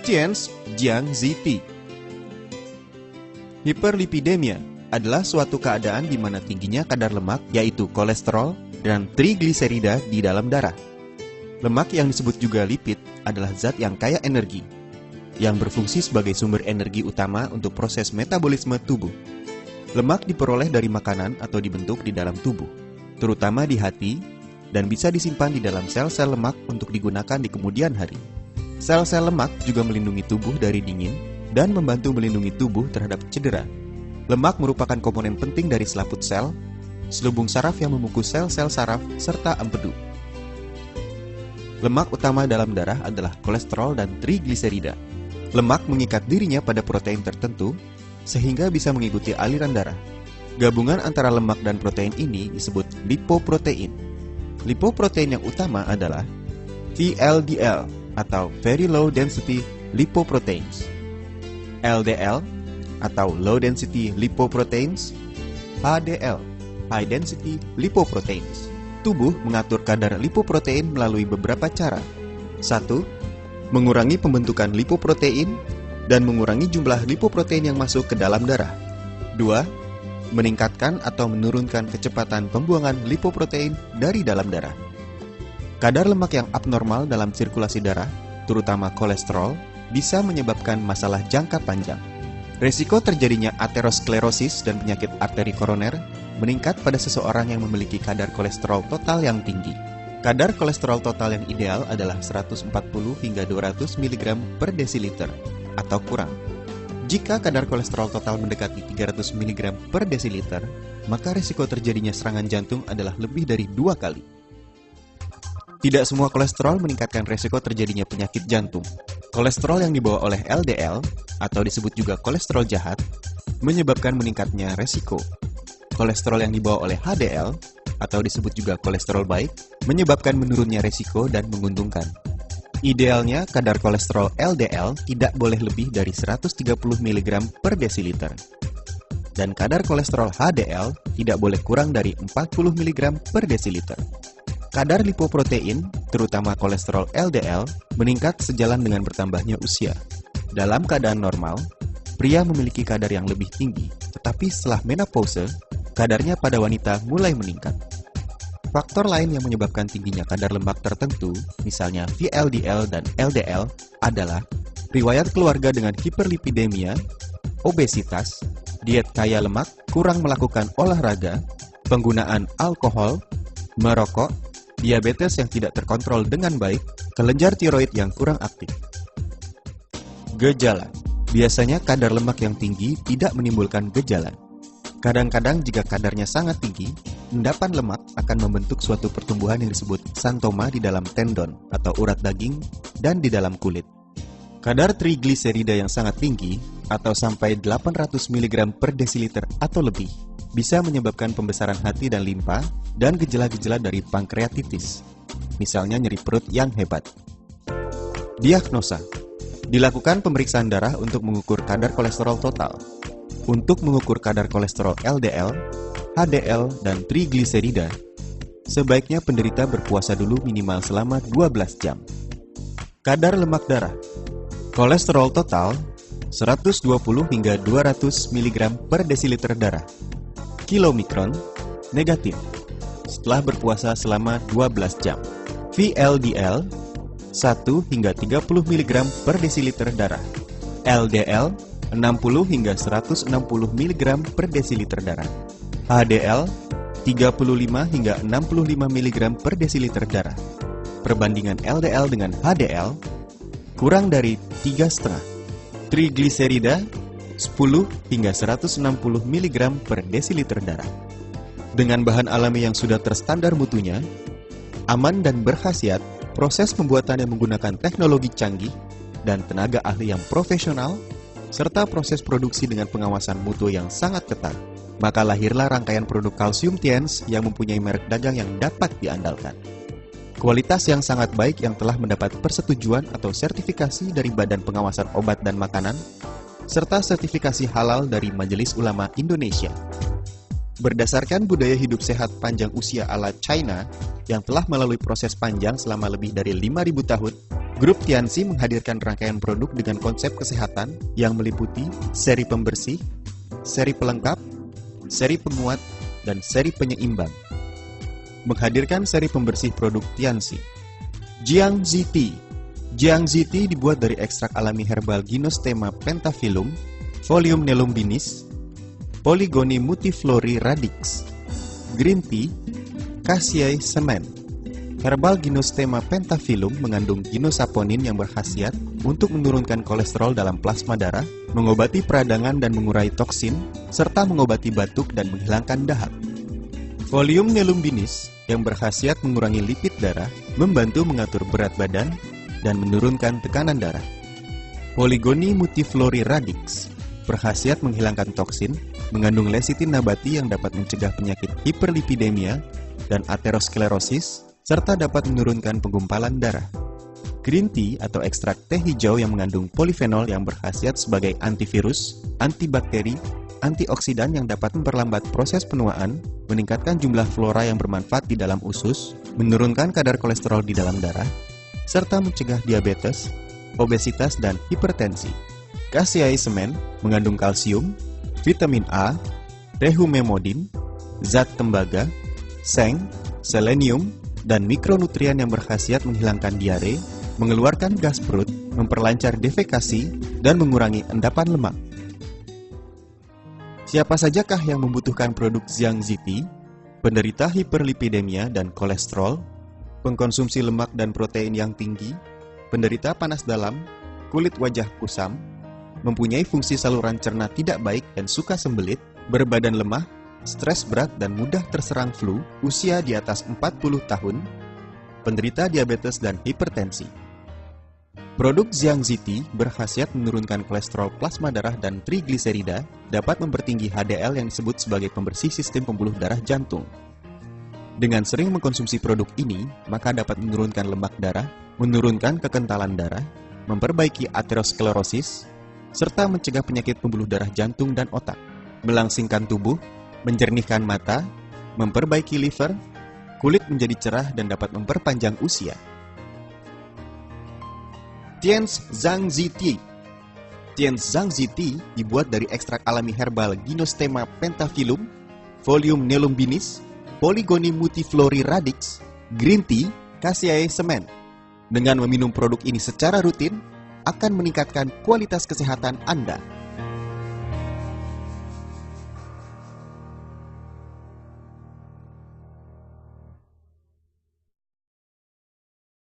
Tian's Jiang Ziti. Hiperlipidemia adalah suatu keadaan di mana tingginya kadar lemak, yaitu kolesterol dan trigliserida di dalam darah. Lemak yang disebut juga lipid adalah zat yang kaya energi, yang berfungsi sebagai sumber energi utama untuk proses metabolisme tubuh. Lemak diperoleh dari makanan atau dibentuk di dalam tubuh, terutama di hati, dan bisa disimpan di dalam sel-sel lemak untuk digunakan di kemudian hari. Sel-sel lemak juga melindungi tubuh dari dingin dan membantu melindungi tubuh terhadap cedera. Lemak merupakan komponen penting dari selaput sel, selubung saraf yang membungkus sel-sel saraf, serta empedu. Lemak utama dalam darah adalah kolesterol dan trigliserida. Lemak mengikat dirinya pada protein tertentu, sehingga bisa mengikuti aliran darah. Gabungan antara lemak dan protein ini disebut lipoprotein. Lipoprotein yang utama adalah VLDL atau Very Low Density Lipoproteins, LDL atau Low Density Lipoproteins, HDL, High Density Lipoproteins. Tubuh mengatur kadar lipoprotein melalui beberapa cara. 1. Mengurangi pembentukan lipoprotein dan mengurangi jumlah lipoprotein yang masuk ke dalam darah. 2. Meningkatkan atau menurunkan kecepatan pembuangan lipoprotein dari dalam darah. Kadar lemak yang abnormal dalam sirkulasi darah, terutama kolesterol, bisa menyebabkan masalah jangka panjang. Resiko terjadinya aterosklerosis dan penyakit arteri koroner meningkat pada seseorang yang memiliki kadar kolesterol total yang tinggi. Kadar kolesterol total yang ideal adalah 140 hingga 200 mg per desiliter atau kurang. Jika kadar kolesterol total mendekati 300 mg per desiliter, maka risiko terjadinya serangan jantung adalah lebih dari 2 kali. Tidak semua kolesterol meningkatkan risiko terjadinya penyakit jantung. Kolesterol yang dibawa oleh LDL, atau disebut juga kolesterol jahat, menyebabkan meningkatnya risiko. Kolesterol yang dibawa oleh HDL, atau disebut juga kolesterol baik, menyebabkan menurunnya risiko dan menguntungkan. Idealnya, kadar kolesterol LDL tidak boleh lebih dari 130 mg per desiliter. Dan kadar kolesterol HDL tidak boleh kurang dari 40 mg per desiliter. Kadar lipoprotein, terutama kolesterol LDL, meningkat sejalan dengan bertambahnya usia. Dalam keadaan normal, pria memiliki kadar yang lebih tinggi, tetapi setelah menopause, kadarnya pada wanita mulai meningkat. Faktor lain yang menyebabkan tingginya kadar lemak tertentu, misalnya VLDL dan LDL, adalah riwayat keluarga dengan hiperlipidemia, obesitas, diet kaya lemak, kurang melakukan olahraga, penggunaan alkohol, merokok, diabetes yang tidak terkontrol dengan baik, kelenjar tiroid yang kurang aktif. Gejala. Biasanya kadar lemak yang tinggi tidak menimbulkan gejala. Kadang-kadang jika kadarnya sangat tinggi, endapan lemak akan membentuk suatu pertumbuhan yang disebut xanthoma di dalam tendon atau urat daging dan di dalam kulit. Kadar trigliserida yang sangat tinggi atau sampai 800 mg per desiliter atau lebih bisa menyebabkan pembesaran hati dan limpa dan gejala-gejala dari pankreatitis, misalnya nyeri perut yang hebat. Diagnosa. Dilakukan pemeriksaan darah untuk mengukur kadar kolesterol total. Untuk mengukur kadar kolesterol LDL, HDL, dan trigliserida, sebaiknya penderita berpuasa dulu minimal selama 12 jam. Kadar lemak darah. Kolesterol total 120 hingga 200 mg per desiliter darah. Kilomikron, negatif, setelah berpuasa selama 12 jam. VLDL, 1 hingga 30 mg per desiliter darah. LDL, 60 hingga 160 mg per desiliter darah. HDL, 35 hingga 65 mg per desiliter darah. Perbandingan LDL dengan HDL, kurang dari 3,5. Trigliserida, 10 hingga 160 mg per desiliter darah. Dengan bahan alami yang sudah terstandar mutunya, aman dan berkhasiat, proses pembuatannya menggunakan teknologi canggih dan tenaga ahli yang profesional, serta proses produksi dengan pengawasan mutu yang sangat ketat, maka lahirlah rangkaian produk kalsium Tian's yang mempunyai merek dagang yang dapat diandalkan. Kualitas yang sangat baik yang telah mendapat persetujuan atau sertifikasi dari Badan Pengawasan Obat dan Makanan, serta sertifikasi halal dari Majelis Ulama Indonesia. Berdasarkan budaya hidup sehat panjang usia ala China yang telah melalui proses panjang selama lebih dari 5.000 tahun, Grup Tianxi menghadirkan rangkaian produk dengan konsep kesehatan yang meliputi seri pembersih, seri pelengkap, seri penguat, dan seri penyeimbang. Menghadirkan seri pembersih produk Tianxi. Jiangxi Tea. Jiangxi Tea dibuat dari ekstrak alami herbal Gynostema pentaphyllum, Folium nelumbinis, Polygonia multiflori radix, Green Tea, Cassia semen. Herbal Gynostema pentaphyllum mengandung ginosaponin yang berkhasiat untuk menurunkan kolesterol dalam plasma darah, mengobati peradangan dan mengurai toksin, serta mengobati batuk dan menghilangkan dahak. Folium nelumbinis yang berkhasiat mengurangi lipid darah, membantu mengatur berat badan, dan menurunkan tekanan darah. Polygonia multiflori radix berkhasiat menghilangkan toksin, mengandung lecitin nabati yang dapat mencegah penyakit hiperlipidemia dan aterosklerosis, serta dapat menurunkan penggumpalan darah. Green tea atau ekstrak teh hijau yang mengandung polifenol yang berkhasiat sebagai antivirus, antibakteri, antioksidan yang dapat memperlambat proses penuaan, meningkatkan jumlah flora yang bermanfaat di dalam usus, menurunkan kadar kolesterol di dalam darah, serta mencegah diabetes, obesitas, dan hipertensi. Cassia semen mengandung kalsium, vitamin A, rehumemodin, zat tembaga, seng, selenium, dan mikronutrien yang berkhasiat menghilangkan diare, mengeluarkan gas perut, memperlancar defekasi, dan mengurangi endapan lemak. Siapa sajakah yang membutuhkan produk Jiangxi Tea? Penderita hiperlipidemia dan kolesterol, pengkonsumsi lemak dan protein yang tinggi, penderita panas dalam, kulit wajah kusam, mempunyai fungsi saluran cerna tidak baik dan suka sembelit, berbadan lemah, stres berat dan mudah terserang flu, usia di atas 40 tahun, penderita diabetes dan hipertensi. Produk Jiangxi Tea berkhasiat menurunkan kolesterol plasma darah dan trigliserida, dapat mempertinggi HDL yang disebut sebagai pembersih sistem pembuluh darah jantung. Dengan sering mengkonsumsi produk ini, maka dapat menurunkan lemak darah, menurunkan kekentalan darah, memperbaiki aterosklerosis, serta mencegah penyakit pembuluh darah jantung dan otak, melangsingkan tubuh, menjernihkan mata, memperbaiki liver, kulit menjadi cerah dan dapat memperpanjang usia. Tianxi Tea. Tianxi Tea dibuat dari ekstrak alami herbal Gynostema pentaphyllum, Folium nelumbinis, Polygonia multiflori radix, Green Tea, Cassia semen. Dengan meminum produk ini secara rutin, akan meningkatkan kualitas kesehatan Anda.